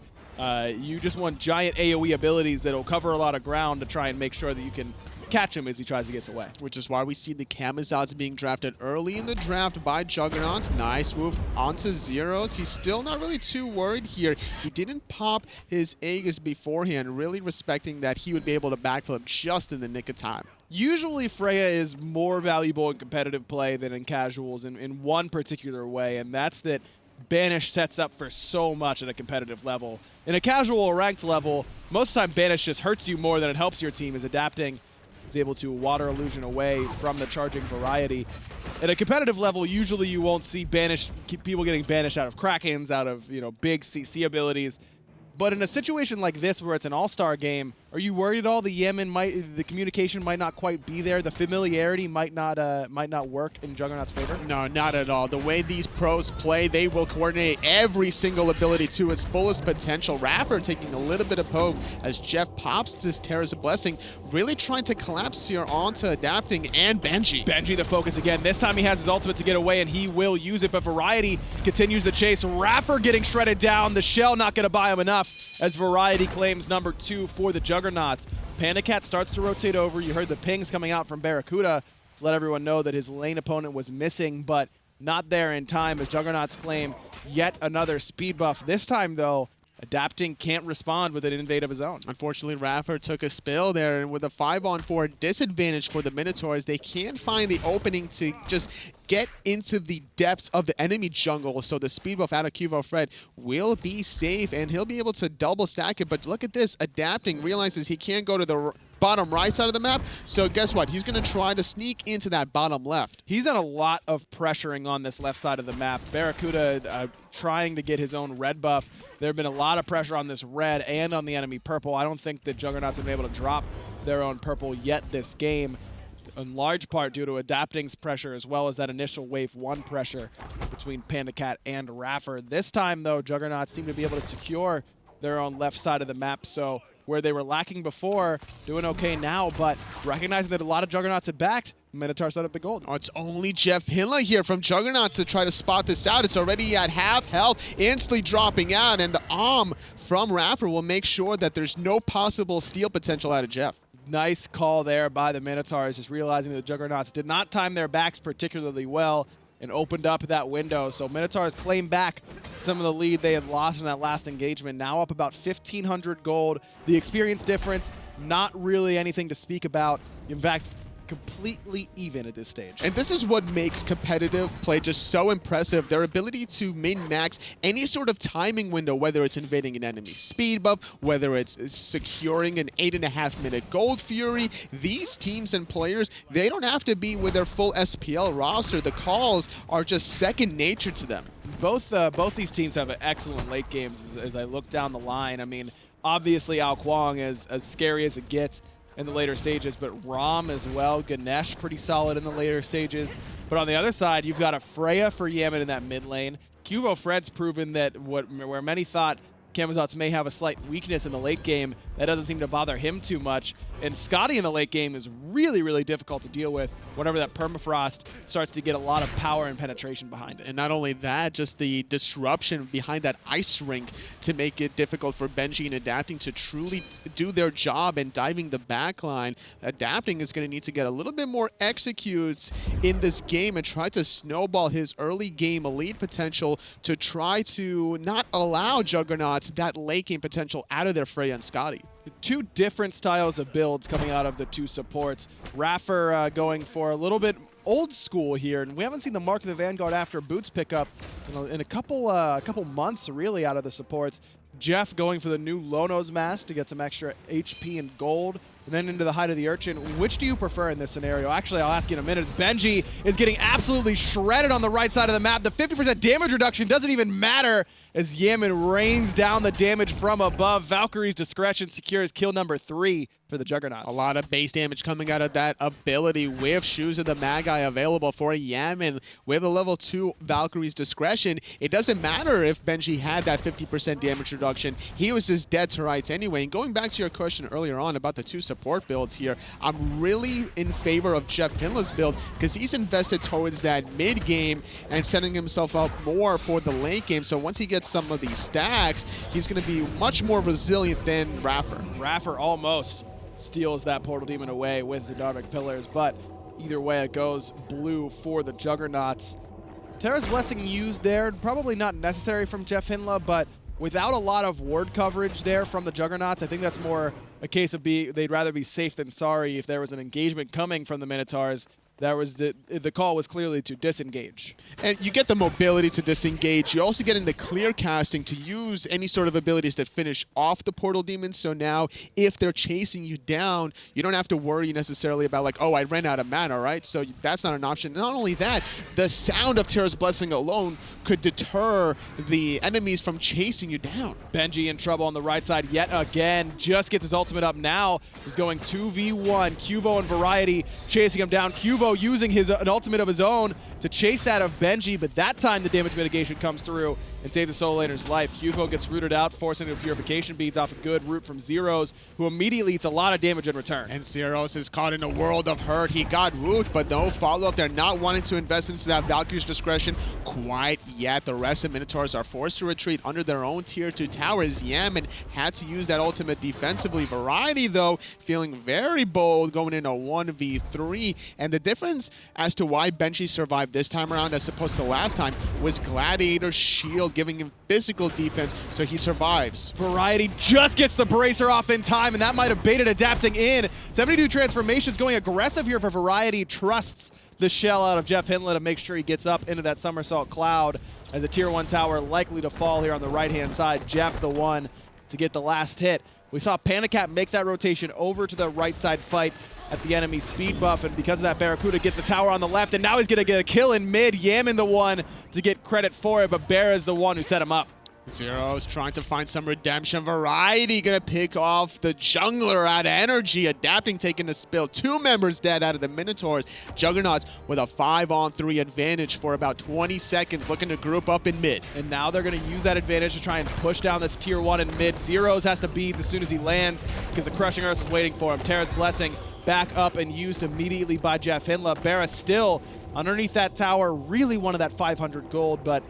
you just want giant AoE abilities that'll cover a lot of ground to try and make sure that you can catch him as he tries to get away. Which is why we see the Camizots being drafted early in the draft by Juggernauts. Nice move onto Zyrhoes. He's still not really too worried here. He didn't pop his Aegis beforehand, really respecting that he would be able to backflip just in the nick of time. Usually Freya is more valuable in competitive play than in casuals in one particular way, and that's that Banish sets up for so much at a competitive level. In a casual or ranked level, most of the time Banish just hurts you more than it helps your team, as Adapting is able to water illusion away from the charging Variety. At a competitive level, usually you won't see people getting banished out of Krakens, out of big CC abilities. But in a situation like this where it's an all-star game, are you worried at all the communication might not quite be there, the familiarity might not work in Juggernaut's favor? No, not at all. The way these pros play, they will coordinate every single ability to its fullest potential. iRaffer taking a little bit of poke as Jeff pops this Terra's Blessing, really trying to collapse here onto Adapting and Benji. Benji the focus again. This time he has his ultimate to get away, and he will use it, but Variety continues the chase. iRaffer getting shredded down. The shell not going to buy him enough as Variety claims number 2 for the Juggernauts. Pandacat starts to rotate over. You heard the pings coming out from BaRRaCCuDDa to let everyone know that his lane opponent was missing, but not there in time as Juggernauts claim yet another speed buff. This time, though, Adapting can't respond with an invade of his own. Unfortunately, iRaffer took a spill there, and with a 5-on-4 disadvantage for the Minotaurs, they can't find the opening to just get into the depths of the enemy jungle, so the speed buff out of QvoFred will be safe, and he'll be able to double stack it. But look at this, Adapting realizes he can't go to the bottom right side of the map. So guess what? He's going to try to sneak into that bottom left. He's done a lot of pressuring on this left side of the map. BaRRaCCuDDa trying to get his own red buff. There have been a lot of pressure on this red and on the enemy purple. I don't think that Juggernauts have been able to drop their own purple yet this game, in large part due to Adapting's pressure as well as that initial wave 1 pressure between Pandacat and iRaffer. This time, though, Juggernauts seem to be able to secure their own left side of the map, so where they were lacking before, doing okay now, but recognizing that a lot of Juggernauts had backed, Minotaurs set up the gold. Oh, it's only JeffHindla here from Juggernauts to try to spot this out. It's already at half health, instantly dropping out, and the from iRaffer will make sure that there's no possible steal potential out of Jeff. Nice call there by the Minotaurs, just realizing that the Juggernauts did not time their backs particularly well and opened up that window. So Minotaurs claim back some of the lead they had lost in that last engagement. Now up about 1,500 gold. The experience difference, not really anything to speak about. In fact, completely even at this stage. And this is what makes competitive play just so impressive. Their ability to min-max any sort of timing window, whether it's invading an enemy speed buff, whether it's securing an 8.5-minute gold fury. These teams and players, they don't have to be with their full SPL roster. The calls are just second nature to them. Both these teams have excellent late games as I look down the line. I mean, obviously Wukong is as scary as it gets in the later stages, but Rom as well. Ganesh pretty solid in the later stages. But on the other side, you've got a Freya for Yammyn in that mid lane. QvoFred's proven that where many thought Camazotz may have a slight weakness in the late game, that doesn't seem to bother him too much. And Skadi in the late game is really, really difficult to deal with whenever that permafrost starts to get a lot of power and penetration behind it. And not only that, just the disruption behind that ice rink to make it difficult for Benji and Adapting to truly do their job and diving the backline. Adapting is going to need to get a little bit more executes in this game and try to snowball his early game lead potential to try to not allow Juggernauts that late game potential out of their Freya and Skadi. Two different styles of builds coming out of the two supports. iRaffer going for a little bit old school here, and we haven't seen the Mark of the Vanguard after Boots pickup in a couple months really out of the supports. Jeff going for the new Lono's mask to get some extra HP and gold, and then into the Hide of the Urchin. Which do you prefer in this scenario? Actually, I'll ask you in a minute. As Benji is getting absolutely shredded on the right side of the map. The 50% damage reduction doesn't even matter as Yammyn rains down the damage from above. Valkyrie's Discretion secures kill number 3 for the Juggernauts. A lot of base damage coming out of that ability with Shoes of the Magi available for Yammyn. With a level 2 Valkyrie's Discretion, it doesn't matter if Benji had that 50% damage reduction. He was just dead to rights anyway. And going back to your question earlier on about the two support builds here, I'm really in favor of JeffHindla's build because he's invested towards that mid game and setting himself up more for the late game. So once he gets some of these stacks, he's going to be much more resilient than iRaffer. iRaffer almost steals that Portal Demon away with the Darvik Pillars, but either way it goes, blue for the Juggernauts. Terra's Blessing used there, probably not necessary from JeffHindla, but without a lot of ward coverage there from the Juggernauts, I think that's more a case of they'd rather be safe than sorry if there was an engagement coming from the Minotaurs. That was the call was clearly to disengage. And you get the mobility to disengage. You also get in the clear casting to use any sort of abilities that finish off the Portal Demons. So now if they're chasing you down, you don't have to worry necessarily about like, oh, I ran out of mana, right? So that's not an option. Not only that, the sound of Terra's Blessing alone could deter the enemies from chasing you down. Benji in trouble on the right side yet again. Just gets his ultimate up now. He's going 2v1. Qvo and Variety chasing him down. Qvo using an ultimate of his own to chase that of Benji, but that time the damage mitigation comes through and saves the solo laner's life. Qvo gets rooted out, forcing the purification beads off a good root from Zyrhoes, who immediately eats a lot of damage in return. And Zyrhoes is caught in a world of hurt. He got root, but no follow-up. They're not wanting to invest into that Valkyrie's Discretion quite yet. The rest of Minotaurs are forced to retreat under their own tier 2 towers. Yammyn had to use that ultimate defensively. Variety, though, feeling very bold, going in a 1v3. And the difference as to why Benji survived this time around as opposed to last time was Gladiator's shield giving him physical defense, so he survives. Variety just gets the bracer off in time, and that might have baited Adapting in. 72 transformations going aggressive here for Variety. Trusts the shell out of JeffHindla to make sure he gets up into that somersault cloud as a tier 1 tower likely to fall here on the right-hand side. Jeff the one to get the last hit We saw Pandacat make that rotation over to the right side fight at the enemy speed buff, and because of that, BaRRaCCuDDa gets the tower on the left, and now he's going to get a kill in mid. Yammyn the one to get credit for it, but BaRRa is the one who set him up. Zyrhoes trying to find some redemption. Variety gonna pick off the jungler at Energy. Adapting taking the spill. 2 members dead out of the Minotaurs. Juggernauts with a 5-on-3 advantage for about 20 seconds, looking to group up in mid. And now they're going to use that advantage to try and push down this tier 1 in mid. Zyrhoes has to beads as soon as he lands because the Crushing Earth is waiting for him. Terra's Blessing back up and used immediately by JeffHindla. BaRRa still underneath that tower, really wanted that 500 gold, but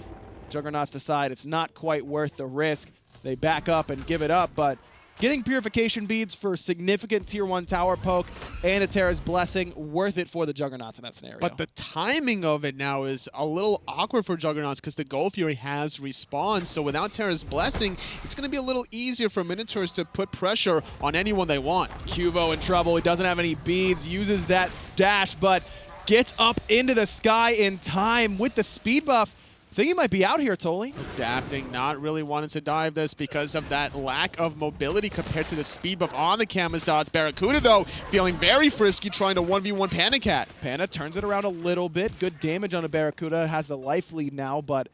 Juggernauts decide it's not quite worth the risk. They back up and give it up, but getting purification beads for significant tier 1 tower poke and a Terra's Blessing, worth it for the Juggernauts in that scenario. But the timing of it now is a little awkward for Juggernauts because the Gold Fury has respawned, so without Terra's Blessing, it's going to be a little easier for Minotaurs to put pressure on anyone they want. Qvo in trouble. He doesn't have any beads, uses that dash, but gets up into the sky in time with the speed buff. I think he might be out here, Toli. Adapting, not really wanting to dive this because of that lack of mobility compared to the speed buff on the Camisods. BaRRaCCuDDa, though, feeling very frisky, trying to 1v1 Pandacat. Panda turns it around a little bit. Good damage on a BaRRaCCuDDa. Has the life lead now, but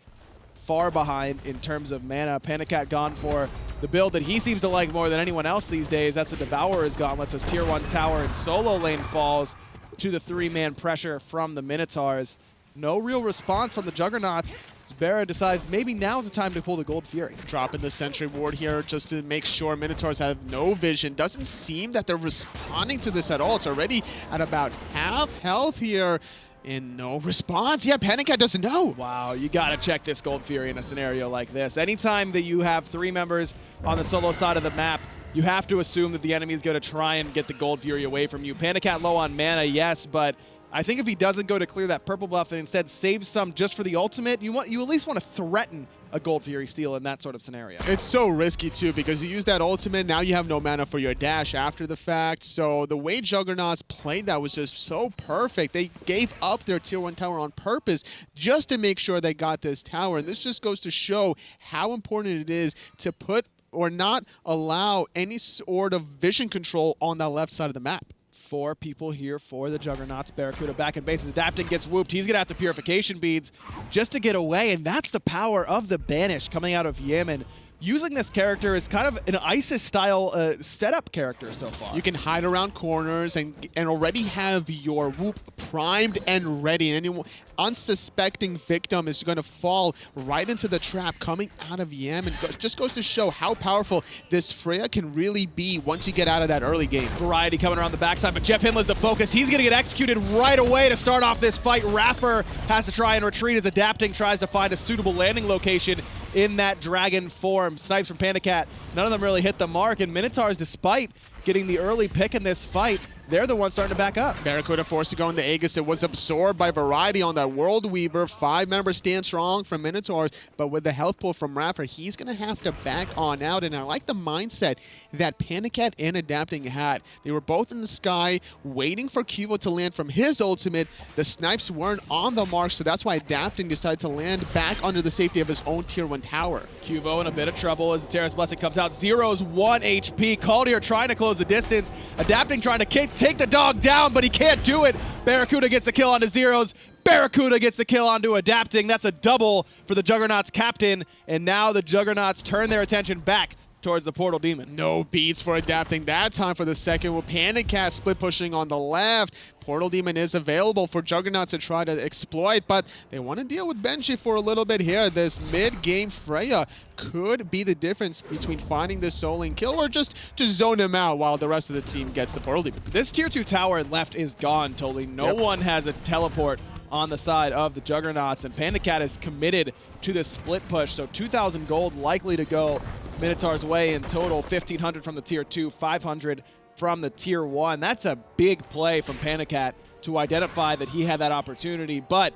far behind in terms of mana. Pandacat gone for the build that he seems to like more than anyone else these days. That's the Devourer's Gauntlets as tier 1 tower and solo lane falls to the 3-man pressure from the Minotaurs. No real response from the Juggernauts. BaRRa decides maybe now's the time to pull the Gold Fury. Dropping the Sentry Ward here just to make sure Minotaurs have no vision. Doesn't seem that they're responding to this at all. It's already at about half health here. And no response. Yeah, Pandacat doesn't know. Wow, you gotta check this Gold Fury in a scenario like this. Anytime that you have 3 members on the solo side of the map, you have to assume that the enemy is gonna try and get the Gold Fury away from you. Pandacat low on mana, yes, but I think if he doesn't go to clear that purple buff and instead saves some just for the ultimate, you at least want to threaten a Gold Fury steal in that sort of scenario. It's so risky too because you use that ultimate, now you have no mana for your dash after the fact. So the way Juggernauts played that was just so perfect. They gave up their tier 1 tower on purpose just to make sure they got this tower. And this just goes to show how important it is to put or not allow any sort of vision control on the left side of the map. 4 people here for the Juggernauts. BaRRaCCuDDa back in base. Adapting gets whooped. He's going to have to purification beads just to get away, and that's the power of the Banish coming out of Yammyn. Using this character is kind of an ISIS-style setup character so far. You can hide around corners and already have your whoop primed and ready. And any unsuspecting victim is going to fall right into the trap coming out of Yammyn. It just goes to show how powerful this Freya can really be once you get out of that early game. Variety coming around the backside, but JeffHindla's the focus. He's going to get executed right away to start off this fight. iRaffer has to try and retreat as Adapting tries to find a suitable landing location in that dragon form. Snipes from Pandacat. None of them really hit the mark, and Minotaurs, despite getting the early pick in this fight, they're the ones starting to back up. BaRRaCCuDDa forced to go into Aegis. It was absorbed by Variety on that World Weaver. 5 members stand strong from Minotaurs, but with the health pull from iRaffer, he's going to have to back on out. And I like the mindset that Pandacat and Adapting had. They were both in the sky, waiting for Qvo to land from his ultimate. The snipes weren't on the mark, so that's why Adapting decided to land back under the safety of his own tier 1 tower. Qvo in a bit of trouble as the Terra's Blessing comes out. Zyrhoes 1 HP. Called here trying to close the distance. Adapting trying to take the dog down, but he can't do it. BaRRaCCuDDa gets the kill onto Zyrhoes. BaRRaCCuDDa gets the kill onto Adapting. That's a double for the Juggernauts captain, and now the Juggernauts turn their attention back towards the Portal Demon. No beats for Adapting that time for the second, with Pandacat split pushing on the left. Portal Demon is available for Juggernauts to try to exploit, but they want to deal with Benji for a little bit here. This mid-game Freya could be the difference between finding this soul lane kill or just to zone him out while the rest of the team gets the Portal Demon. This tier 2 tower left is gone totally. No one has a teleport on the side of the Juggernauts, and Pandacat is committed to the split push, so 2,000 gold likely to go Minotaurs' way in total. 1,500 from the tier 2, 500 from the tier 1. That's a big play from Pandacat to identify that he had that opportunity, but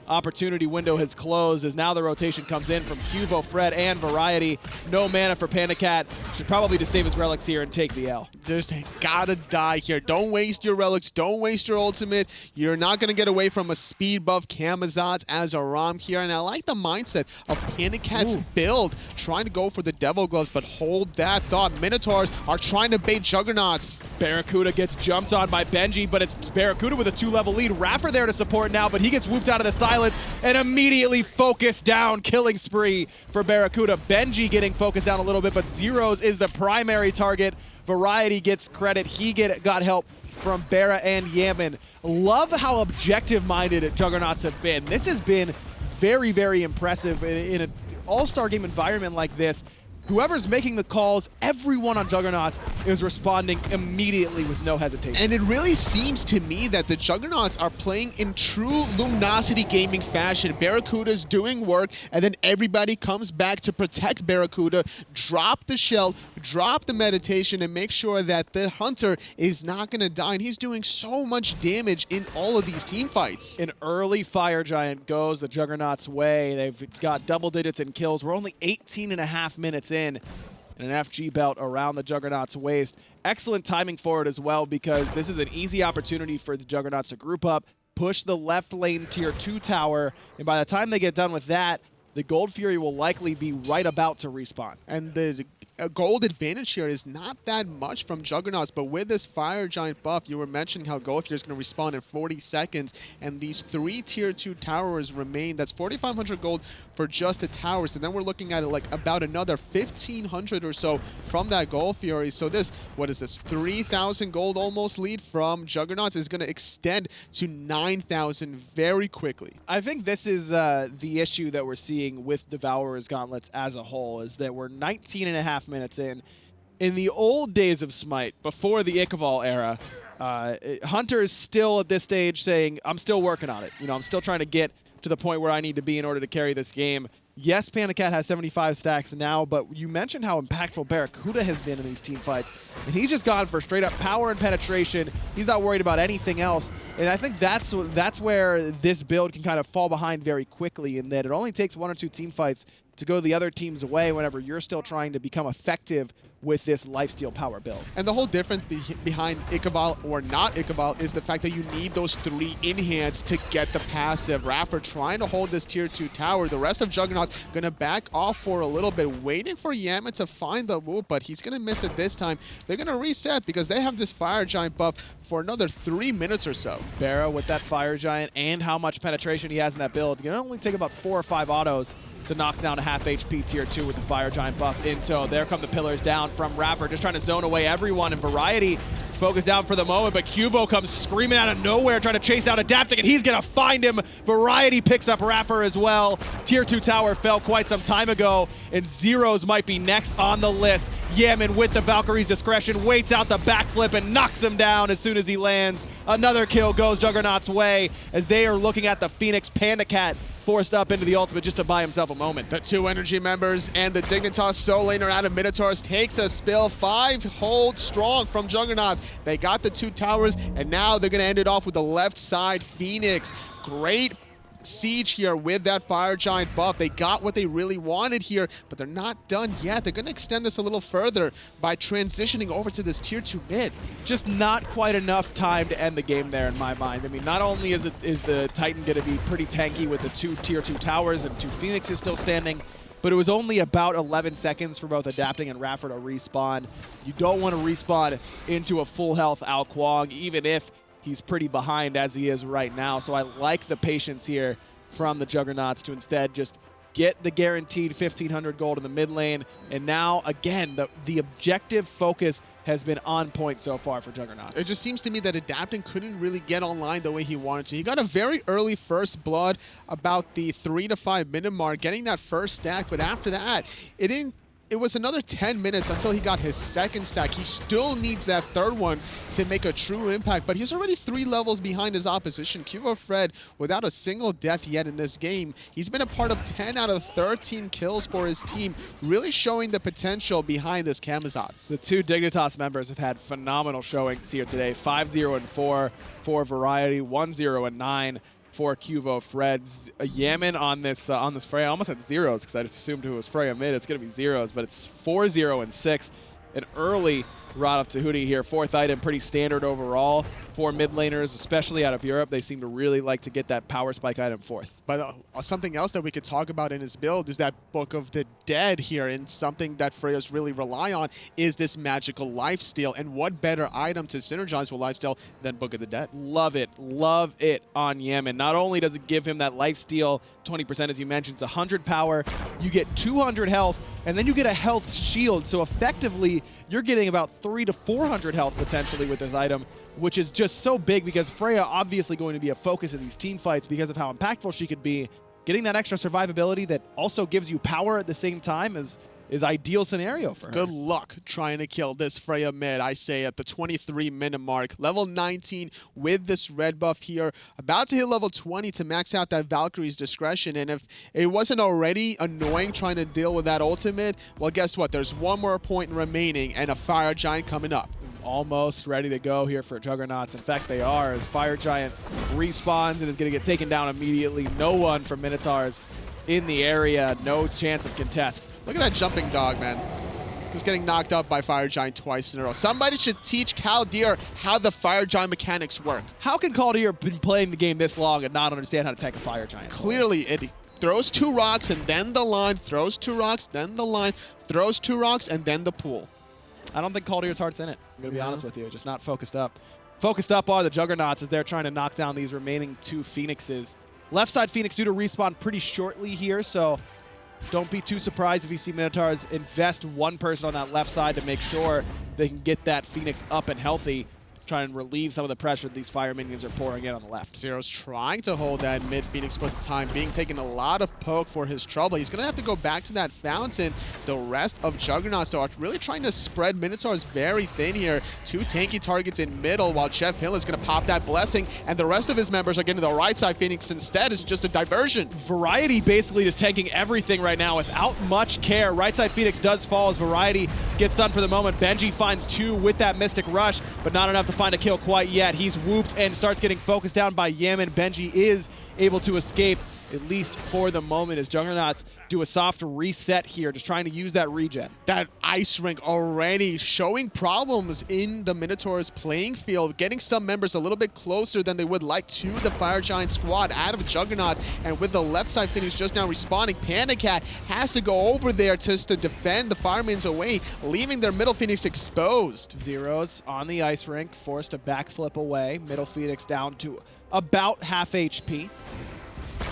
opportunity window has closed as now the rotation comes in from QvoFred and Variety. No mana for Pandacat. Should probably just save his relics here and take the L. Just gotta die here. Don't waste your relics. Don't waste your ultimate. You're not gonna get away from a speed buff Camazotz as a ROM here. And I like the mindset of Pandacat's build, trying to go for the Devil Gloves, but hold that thought. Minotaurs are trying to bait Juggernauts. BaRRaCCuDDa gets jumped on by Benji, but it's BaRRaCCuDDa with a 2-level lead. iRaffer there to support now, but he gets whooped out of the silence and immediately focused down. Killing spree for BaRRaCCuDDa. Benji getting focused down a little bit, but Zyrhoes is the primary target. Variety gets credit. He got help from BaRRa and Yammyn. Love how objective-minded Juggernauts have been. This has been very, very impressive in an all-star game environment like this. Whoever's making the calls, everyone on Juggernauts is responding immediately with no hesitation. And it really seems to me that the Juggernauts are playing in true Luminosity gaming fashion. BaRRaCCuDDa's doing work, and then everybody comes back to protect BaRRaCCuDDa, drop the shell, drop the meditation, and make sure that the Hunter is not going to die. And he's doing so much damage in all of these team fights. An early Fire Giant goes the Juggernauts' way. They've got double digits in kills. We're only 18.5 minutes in. And an FG belt around the Juggernauts' waist. Excellent timing for it as well, because this is an easy opportunity for the Juggernauts to group up, push the left lane tier 2 tower, and by the time they get done with that, the Gold Fury will likely be right about to respawn. And the gold advantage here is not that much from Juggernauts, but with this Fire Giant buff, you were mentioning how Gold Fury is going to respawn in 40 seconds, and these 3 tier 2 towers remain. That's 4,500 gold for just the towers, and then we're looking at it like about another 1,500 or so from that Gold Fury. So this, what is this, 3,000 gold almost lead from Juggernauts is going to extend to 9,000 very quickly. I think this is the issue that we're seeing with Devourer's Gauntlets as a whole, is that we're 19.5 minutes in. In the old days of Smite, before the Ichval era, Hunter is still at this stage saying, I'm still working on it. You know, I'm still trying to get to the point where I need to be in order to carry this game. Yes, Pandacat has 75 stacks now, but you mentioned how impactful BaRRaCCuDDa has been in these team fights, and he's just gone for straight up power and penetration. He's not worried about anything else, and I think that's where this build can kind of fall behind very quickly, in that it only takes 1 or 2 team fights to go the other team's way whenever you're still trying to become effective with this lifesteal power build. And the whole difference behind Ichval or not Ichval is the fact that you need those 3 in-hands to get the passive. iRaffer trying to hold this tier 2 tower. The rest of Juggernauts going to back off for a little bit, waiting for Yammyn to find the move, but he's going to miss it this time. They're going to reset because they have this Fire Giant buff for another 3 minutes or so. BaRRa with that Fire Giant and how much penetration he has in that build, can only take about 4 or 5 autos to knock down a half HP tier 2 with the Fire Giant buff in tow. There come the pillars down from iRaffer, just trying to zone away everyone, and Variety focused down for the moment, but Qvo comes screaming out of nowhere, trying to chase down Adapting, and he's gonna find him. Variety picks up iRaffer as well. Tier 2 tower fell quite some time ago, and Zyrhoes might be next on the list. Yammyn with the Valkyrie's discretion, waits out the backflip and knocks him down as soon as he lands. Another kill goes Juggernauts' way as they are looking at the Phoenix. Pandacat forced up into the ultimate just to buy himself a moment. The 2 energy members and the Dignitas Soul Laner out of Minotaurs takes a spill. 5 hold strong from Juggernauts. They got the 2 towers, and now they're going to end it off with the left side Phoenix. Great siege here with that Fire Giant buff. They got what they really wanted here, but they're not done yet. They're going to extend this a little further by transitioning over to this tier 2 mid. Just not quite enough time to end the game there in my mind. I mean, not only is the Titan going to be pretty tanky with the 2 tier 2 towers and 2 Phoenixes still standing, but it was only about 11 seconds for both Adapting and iRaffer to respawn. You don't want to respawn into a full health Ao Kuang, even if he's pretty behind as he is right now. So I like the patience here from the Juggernauts to instead just get the guaranteed 1,500 gold in the mid lane. And now, again, the objective focus has been on point so far for Juggernauts. It just seems to me that Adapting couldn't really get online the way he wanted to. He got a very early first blood about the 3 to 5 minute mark, getting that first stack, but after that, it was another 10 minutes until he got his second stack. He still needs that third one to make a true impact, but he's already 3 levels behind his opposition. QvoFred, without a single death yet in this game, he's been a part of 10 out of 13 kills for his team, really showing the potential behind this Camazotz. The 2 Dignitas members have had phenomenal showings here today. 5-0 and 4 for Variety, 1-0 and 9 for QvoFred's Yammyn on this Freya. I almost had Zyrhoes because I just assumed it was Freya mid. It's going to be Zyrhoes, but it's 4-0 and 6. An early Ratatoskr here. 4th item, pretty standard overall for mid laners, especially out of Europe. They seem to really like to get that power spike item 4th. But something else that we could talk about in his build is that Book of the Dead here, and something that Freyas really rely on is this magical lifesteal. And what better item to synergize with lifesteal than Book of the Dead? Love it on Yammyn. Not only does it give him that lifesteal 20%, as you mentioned, it's 100 power, you get 200 health, and then you get a health shield. So effectively, you're getting about 300 to 400 health potentially with this item, which is just so big because Freya obviously going to be a focus in these team fights because of how impactful she could be. Getting that extra survivability that also gives you power at the same time is ideal scenario for her. Good luck trying to kill this Freya mid, I say, at the 23-minute mark. Level 19 with this red buff here. About to hit level 20 to max out that Valkyrie's discretion. And if it wasn't already annoying trying to deal with that ultimate, well, guess what? There's one more point remaining and a Fire Giant coming up. Almost ready to go here for Juggernauts. In fact, they are, as Fire Giant respawns and is going to get taken down immediately. No one from Minotaurs in the area. No chance of contest. Look at that jumping dog, man. Just getting knocked up by Fire Giant twice in a row. Somebody should teach Kaldir how the Fire Giant mechanics work. How can Kaldir have been playing the game this long and not understand how to tank a Fire Giant? Clearly, it throws 2 rocks and then the line, throws 2 rocks, then the line, throws 2 rocks, and then the pool. I don't think Kaldir's heart's in it. I'm going to be honest with you. Just not focused up. Focused up are the Juggernauts as they're trying to knock down these remaining 2 Phoenixes. Left side Phoenix due to respawn pretty shortly here, so don't be too surprised if you see Minotaurs invest one person on that left side to make sure they can get that Phoenix up and healthy. Try and relieve some of the pressure that these fire minions are pouring in on the left. Zyrhoes trying to hold that mid Phoenix for the time being, taking a lot of poke for his trouble. He's going to have to go back to that fountain. The rest of Juggernauts are really trying to spread Minotaurs very thin here. 2 tanky targets in middle, while JeffHindla is going to pop that blessing, and the rest of his members are getting to the right side. Phoenix instead is just a diversion. Variety basically just tanking everything right now without much care. Right side Phoenix does fall as Variety gets done for the moment. Benji finds 2 with that Mystic Rush, but not enough to find a kill quite yet. He's whooped and starts getting focused down by Yammyn. Benji is able to escape, at least for the moment, as Juggernauts do a soft reset here, just trying to use that regen. That ice rink already showing problems in the Minotaurs playing field, getting some members a little bit closer than they would like to the Fire Giant squad out of Juggernauts. And with the left side Phoenix just now respawning, Pandacat has to go over there just to defend the Firemans away, leaving their middle Phoenix exposed. Zyrhoes on the ice rink, forced to backflip away. Middle Phoenix down to about half HP.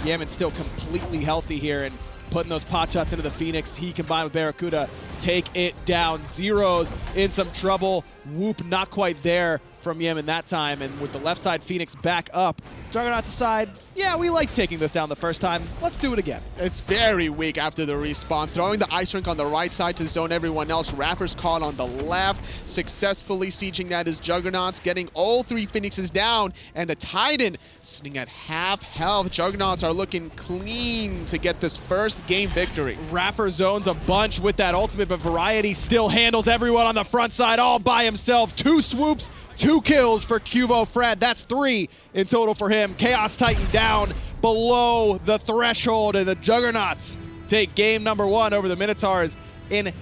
Yammyn still completely healthy here and putting those pot shots into the Phoenix. He combined with BaRRaCCuDDa, take it down. Zyrhoes in some trouble. Whoop not quite there from Yammyn that time. And with the left side Phoenix back up, Juggernauts decide, yeah, we like taking this down the first time. Let's do it again. It's very weak after the respawn. Throwing the ice rink on the right side to zone everyone else. Rapper's caught on the left. Successfully sieging that is Juggernauts, getting all 3 Phoenixes down. And the Titan sitting at half health. Juggernauts are looking clean to get this first game victory. Rapper zones a bunch with that ultimate, but Variety still handles everyone on the front side all by himself. 2 swoops, 2 kills for QvoFred. That's 3 in total for him. Chaos Titan down below the threshold, and the Juggernauts take game number 1 over the Minotaurs in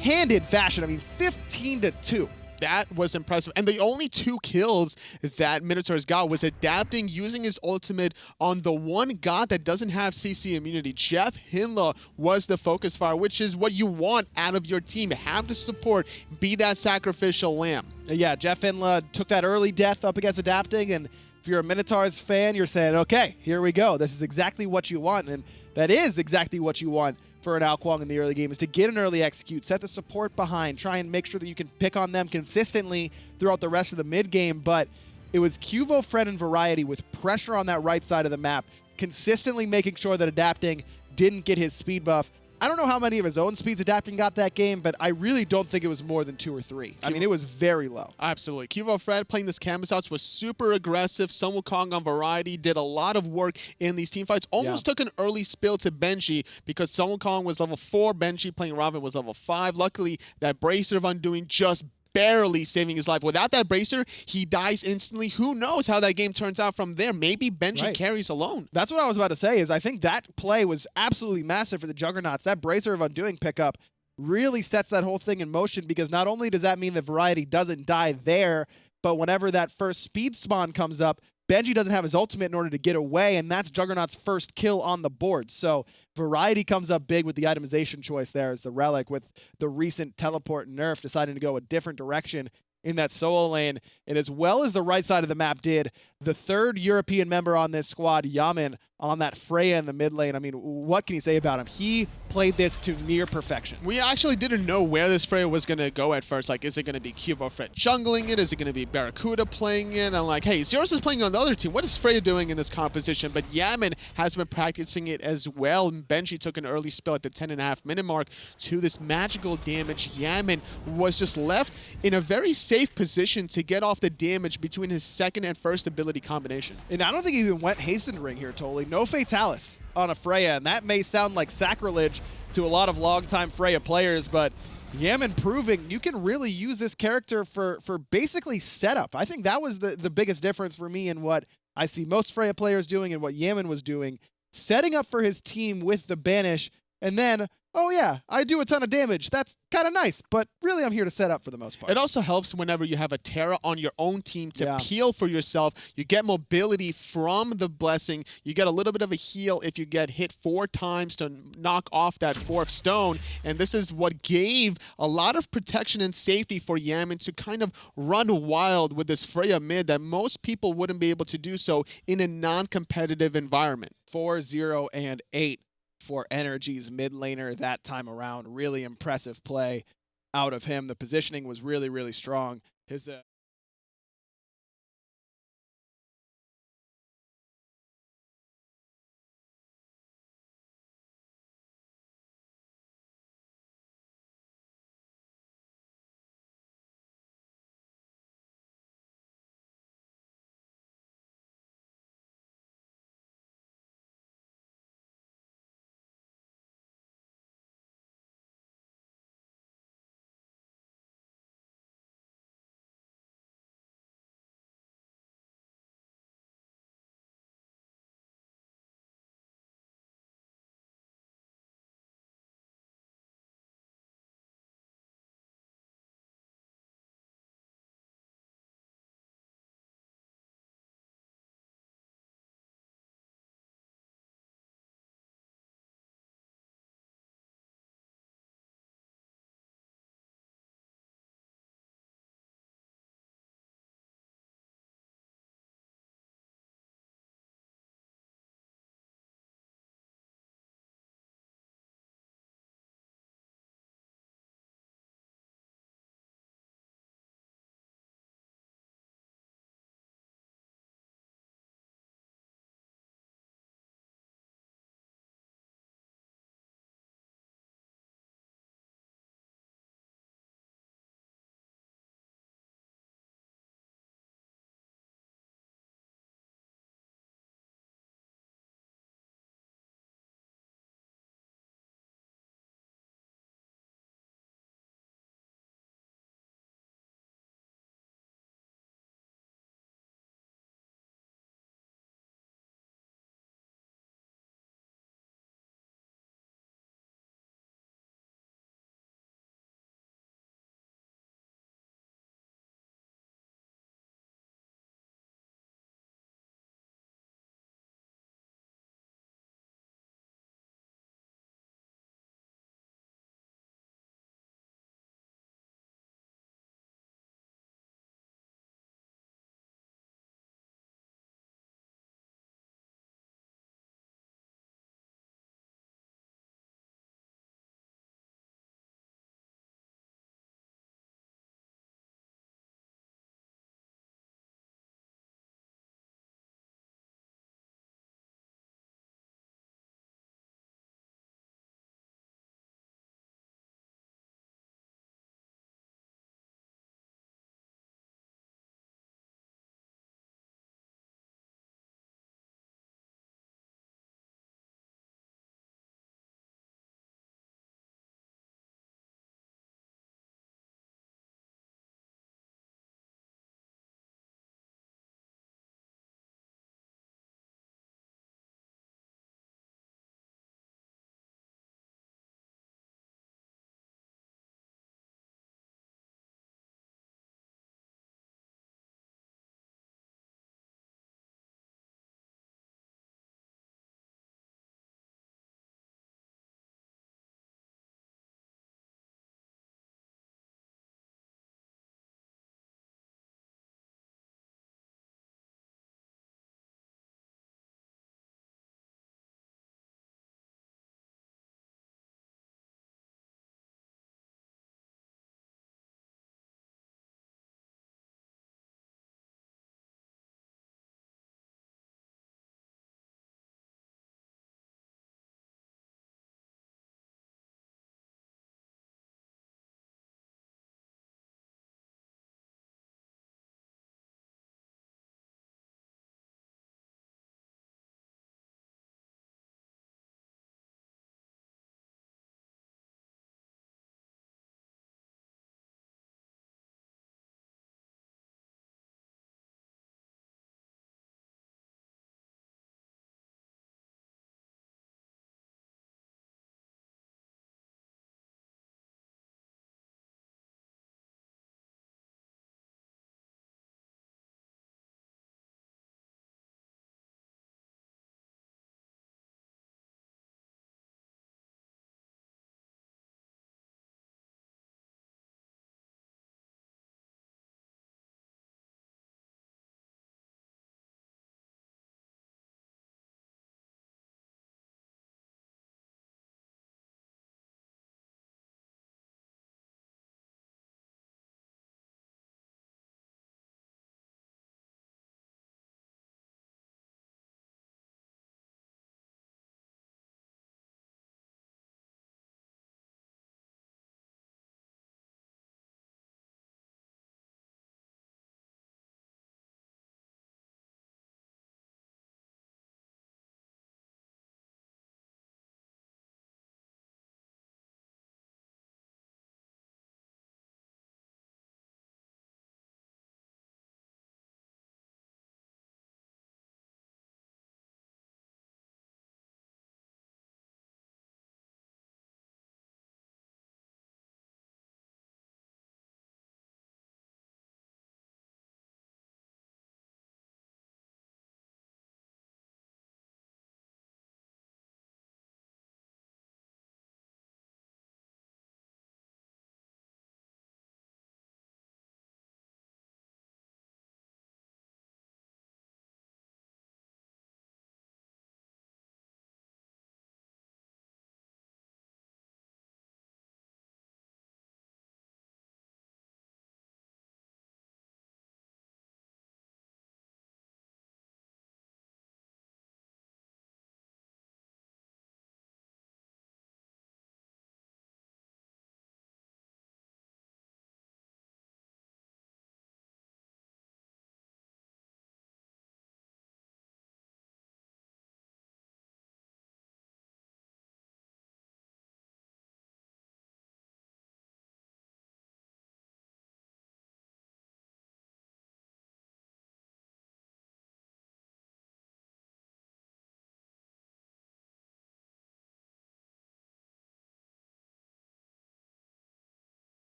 handed fashion. I mean, 15-2. That was impressive. And the only 2 kills that Minotaurs got was adapting, using his ultimate on the one god that doesn't have CC immunity. JeffHindla was the focus fire, which is what you want out of your team. Have the support, be that sacrificial lamb. Yeah, JeffHindla took that early death up against adapting, and if you're a Minotaurs fan, you're saying, okay, here we go. This is exactly what you want, and that is exactly what you want for an Ao Kuang in the early game, is to get an early execute, set the support behind, try and make sure that you can pick on them consistently throughout the rest of the mid game. But it was QvoFred and Variety with pressure on that right side of the map, consistently making sure that adapting didn't get his speed buff. I don't know how many of his own speeds adapting got that game, but I really don't think it was more than 2 or 3. I mean, it was very low. Absolutely. QvoFred playing this canvas outs was super aggressive. Sun Wukong on Variety did a lot of work in these team fights. Almost took an early spill to Benji because Sun Wukong was level 4. Benji playing Robin was level 5. Luckily, that Bracer of Undoing just barely saving his life. Without that bracer, he dies instantly. Who knows how that game turns out from there? Maybe Benji carries alone. That's what I was about to say, is I think that play was absolutely massive for the Juggernauts. That bracer of undoing pickup really sets that whole thing in motion, because not only does that mean that Variety doesn't die there, but whenever that first speed spawn comes up, Benji doesn't have his ultimate in order to get away, and that's Juggernaut's first kill on the board. So Variety comes up big with the itemization choice there as the Relic, with the recent teleport nerf deciding to go a different direction in that solo lane. And as well as the right side of the map did, the third European member on this squad, Yammyn, on that Freya in the mid lane. I mean, what can you say about him? He played this to near perfection. We actually didn't know where this Freya was going to go at first. Like, is it going to be QvoFred jungling it? Is it going to be BaRRaCCuDDa playing it? I'm like, hey, Zyrhoes is playing on the other team. What is Freya doing in this composition? But Yammyn has been practicing it as well. Benji took an early spill at the 10.5-minute mark to this magical damage. Yammyn was just left in a very safe position to get off the damage between his second and first ability combination. And I don't think he even went hastened ring here, totally. No Fatalis on a Freya, and that may sound like sacrilege to a lot of longtime Freya players, but Yammyn proving you can really use this character for basically setup. I think that was the biggest difference for me in what I see most Freya players doing and what Yammyn was doing. Setting up for his team with the banish, and then, oh yeah, I do a ton of damage. That's kind of nice, but really I'm here to set up for the most part. It also helps whenever you have a Terra on your own team to peel for yourself. You get mobility from the blessing. You get a little bit of a heal if you get hit 4 times to knock off that 4th stone. And this is what gave a lot of protection and safety for Yammyn to kind of run wild with this Freya mid that most people wouldn't be able to do so in a non-competitive environment. 4-0-8 for NRG's mid laner that time around. Really impressive play out of him. The positioning was really, really strong. His